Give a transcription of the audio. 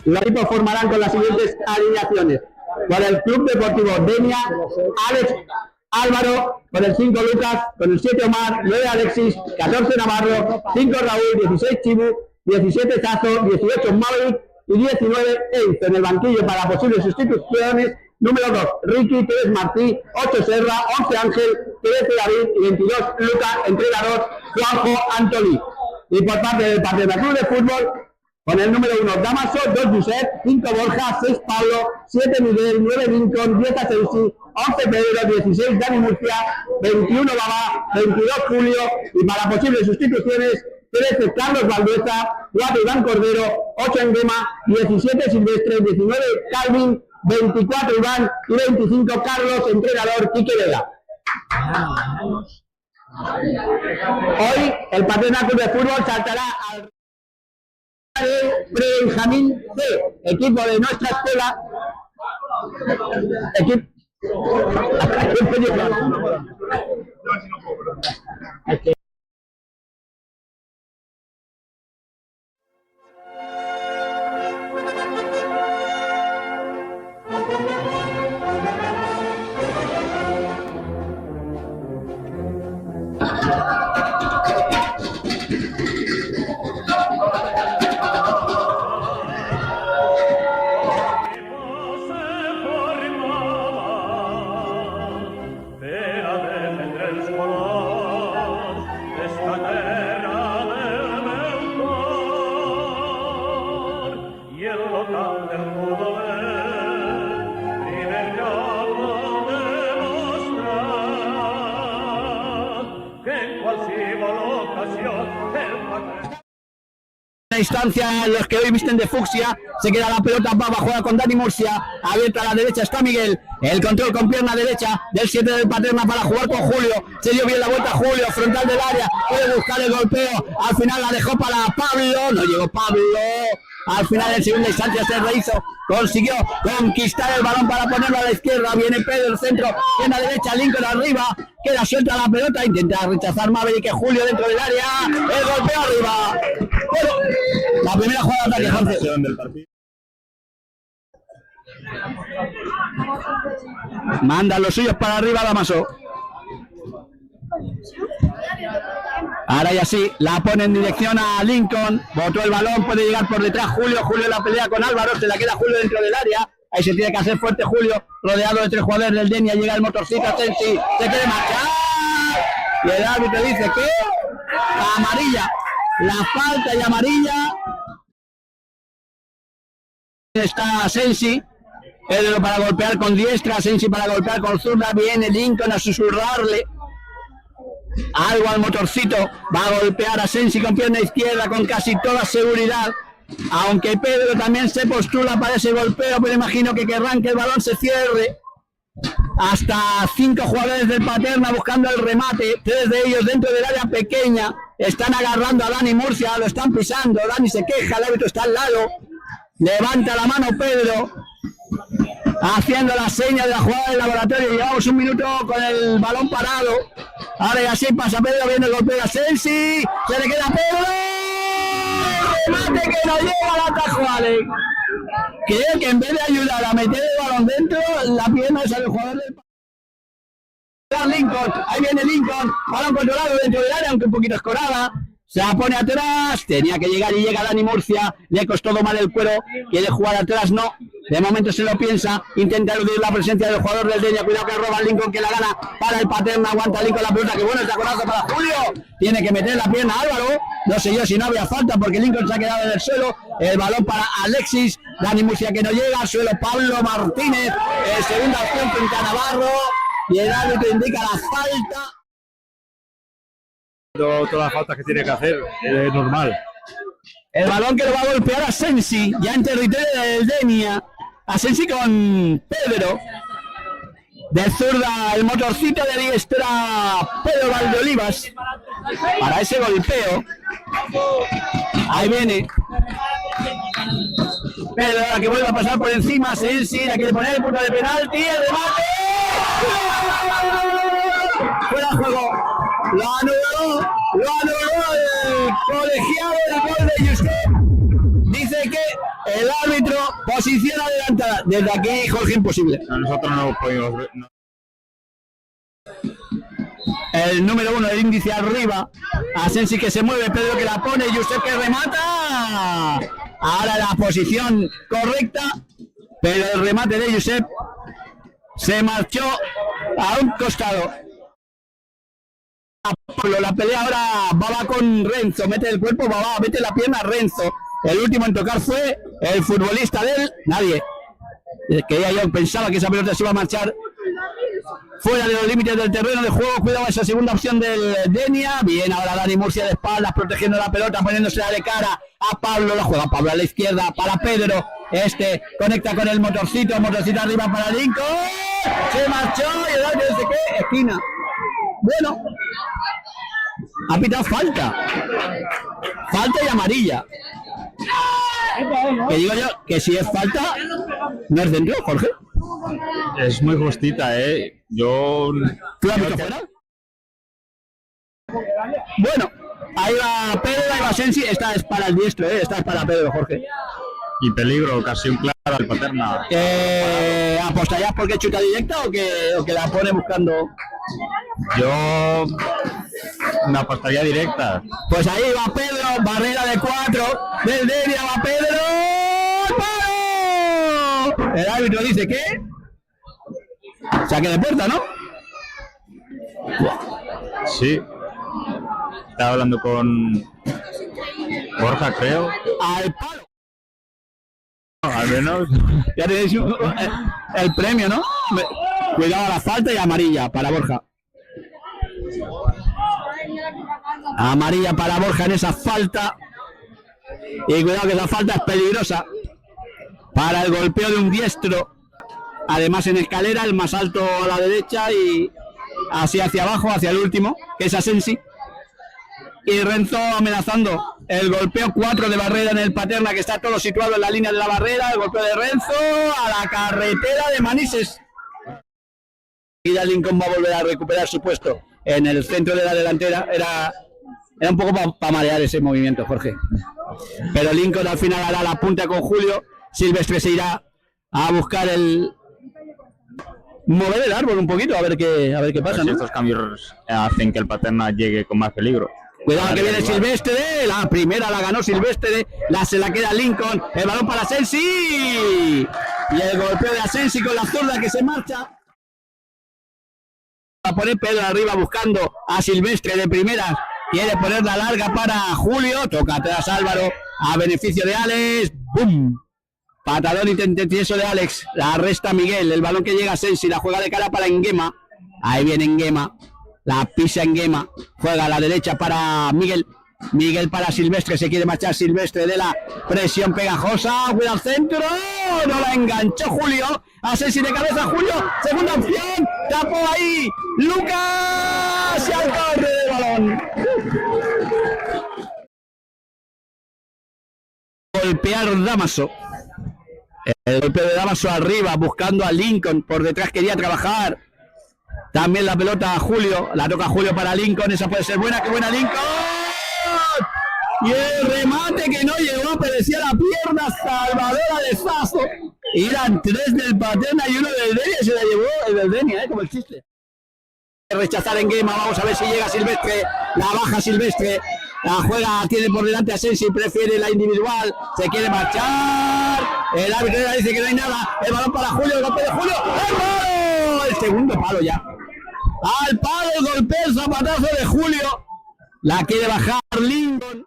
Los equipos formarán con las siguientes alineaciones. Por el Club Deportivo Denia, Alex Álvaro, con el 5 Lucas, con el 7 Omar, 9 Alexis, 14 Navarro, 5 Raúl, 16 Chibu, 17 Tazo, 18 Maverick y 19 Eizo. En el banquillo para posibles sustituciones, número 2 Ricky, 3 Martí, 8 Serra, 11 Ángel, 13 David y 22 Lucas, entrenador Juanjo Antolí. Y por parte del Paterna Club de Fútbol, con el número 1 Damaso, 2 Josep, 5 Borja, 6 Pablo, 7 Miguel, 9 Lincoln, 10 Asensi, 11 Pedro, 16 Dani Murcia, 21 Baba, 22 Julio y para posibles sustituciones 13 Carlos Valdueza, 4 Iván Cordero, 8 Enguema, 17 Silvestre, 19 Calvin, 24 Iván y 25 Carlos, entrenador Quique Vega. Hoy el Paterna Club de Fútbol saltará al Benjamín C, equipo de nuestra escuela. Instancia, los que hoy visten de fucsia, se queda la pelota, Baba juega con Dani Murcia, abierta a la derecha está Miguel, el control con pierna derecha del 7 del Paterna para jugar con Julio, se dio bien la vuelta Julio, frontal del área, puede buscar el golpeo, al final la dejó para Pablo, no llegó Pablo, al final en segunda instancia se rehizo, consiguió conquistar el balón para ponerlo a la izquierda, viene Pedro el centro, en la derecha Lincoln arriba, queda suelta la pelota, intenta rechazar Maverick que Julio dentro del área, el golpeo arriba, bueno, la primera jugada de ataque, Jorge. Manda los suyos para arriba Damaso. Ahora ya sí, la pone en dirección a Lincoln, botó el balón, puede llegar por detrás Julio, Julio la pelea con Álvaro, se la queda Julio dentro del área, ahí se tiene que hacer fuerte Julio, rodeado de 3 jugadores del Denia, llega el motorcito, Sensi, se quiere marchar, y el árbitro dice que amarilla, la falta y amarilla, está Sensi, Pedro para golpear con diestra, Sensi para golpear con zurda, viene Lincoln a susurrarle algo al motorcito, va a golpear a Sensi con pierna izquierda con casi toda seguridad, aunque Pedro también se postula para ese golpeo, pero imagino que querrán que el balón se cierre. Hasta 5 jugadores del Paterna buscando el remate, 3 de ellos dentro del área pequeña, están agarrando a Dani Murcia, lo están pisando, Dani se queja, el árbitro está al lado, levanta la mano Pedro, haciendo la seña de la jugada del laboratorio, llevamos 1 minuto con el balón parado, ahora ya sí pasa Pedro, viene el golpe de Sensi, se le queda Pedro, remate que no llega al atajo Alex, creo que en vez de ayudar a meter el balón dentro, la pierna es al jugador del Lincoln, ahí viene Lincoln, balón controlado dentro del área, aunque un poquito escorada, se la pone atrás, tenía que llegar y llega Dani Murcia, le costó domar el cuero, quiere jugar atrás, no, de momento se lo piensa, intenta eludir la presencia del jugador del Denia, cuidado que roba Lincoln que la gana para el Paterna, aguanta Lincoln la pelota, que bueno, está corazo para Julio, tiene que meter la pierna Álvaro, no sé yo si no había falta porque Lincoln se ha quedado en el suelo, el balón para Alexis, Dani Murcia que no llega, al suelo Pablo Martínez, segunda opción frente a Navarro, y el árbitro indica la falta. Todas las faltas que tiene que hacer, es normal. El balón que lo va a golpear a Sensi, ya en territorio del Denia. A Sensi con Pedro. De zurda el motorcito, de diestra Pedro Valdeolivas para ese golpeo. Ahí viene Pedro, la que vuelve a pasar por encima. Sensi, la quiere poner el punto de penalti. El remate fuera de juego. Lo anuló el colegiado del gol de Josep. Dice que el árbitro posición adelantada. Desde aquí, Jorge, imposible. Nosotros no podemos ver. No. El número 1, el índice arriba. Asensi que se mueve, Pedro que la pone, Josep que remata. Ahora la posición correcta, pero el remate de Josep se marchó a un costado. La pelea ahora Baba con Renzo, mete el cuerpo Baba, mete la pierna Renzo. El último en tocar fue el futbolista del nadie. Que yo pensaba que esa pelota se iba a marchar fuera de los límites del terreno de juego. Cuidado esa segunda opción del Denia. Bien, ahora Dani Murcia de espaldas, protegiendo la pelota, poniéndosela de cara a Pablo. La juega Pablo a la izquierda para Pedro. Este conecta con el motorcito arriba para Lincoln. Se marchó y el árbitro dice que esquina. Bueno, ha pitado falta y amarilla. Que digo yo que si es falta no es dentro, Jorge. Es muy justita, Yo. ¿Tú la has visto fuera? Bueno, ahí va Pedro, ahí va Sensi. Esta es para el diestro, esta es para Pedro, Jorge. Y peligro, ocasión clara del Paterna. ¿Apostarías porque chuta directa o que la pone buscando? Yo me apostaría directa. Pues ahí va Pedro, barrera de 4 del Denia, va Pedro. ¡Palo! El árbitro dice que saque de puerta, ¿no? Sí. Estaba hablando con Borja, creo. Al palo. Al menos. Ya tenéis el premio, ¿no? Cuidado a la falta y amarilla para Borja. Amarilla para Borja en esa falta. Y cuidado que esa falta es peligrosa para el golpeo de un diestro. Además en escalera, el más alto a la derecha y así hacia abajo, hacia el último, que es Asensi. Y Renzo amenazando el golpeo 4 de barrera en el Paterna, que está todo situado en la línea de la barrera. El golpeo de Renzo a la carretera de Manises. Y Lincoln va a volver a recuperar su puesto en el centro de la delantera. Era un poco para marear ese movimiento, Jorge. Pero Lincoln al final hará la punta con Julio. Silvestre se irá a buscar mover el árbol un poquito, a ver qué pasa, Si ¿no? estos cambios hacen que el Paterna llegue con más peligro. Cuidado que viene Silvestre, la primera la ganó Silvestre, se la queda Lincoln, el balón para Asensi y el golpeo de Asensi con la zurda que se marcha. Va a poner Pedro arriba buscando a Silvestre de primera, quiere ponerla larga para Julio, toca atrás Álvaro a beneficio de Alex, ¡bum! Patadón intentioso de Alex, la arresta Miguel, el balón que llega a Sensi, la juega de cara para Nguema, ahí viene Nguema, la pisa Nguema, juega a la derecha para Miguel, Miguel para Silvestre, se quiere marchar Silvestre de la presión pegajosa, cuida al centro, no la enganchó Julio, a Sensi de cabeza Julio, segunda opción, tapó ahí, Lucas, y al corre del balón. Golpear Damaso. El golpe de Damaso arriba, buscando a Lincoln, por detrás quería trabajar. También la pelota a Julio, la toca Julio para Lincoln, esa puede ser buena, que buena Lincoln. Y el remate que no llegó, aparecía la pierna salvadora de Sasso. Y eran 3 del Paterna y 1 del Denia, se la llevó el del Denia, como el chiste. Rechazar Nguema, vamos a ver si llega Silvestre, la baja Silvestre. La juega, tiene por delante a Sensi, prefiere la individual, se quiere marchar. El árbitro le dice que no hay nada. El balón para Julio, el golpe de Julio. ¡El palo! El segundo palo ya. Al palo, el golpe, el zapatazo de Julio. La quiere bajar Lincoln.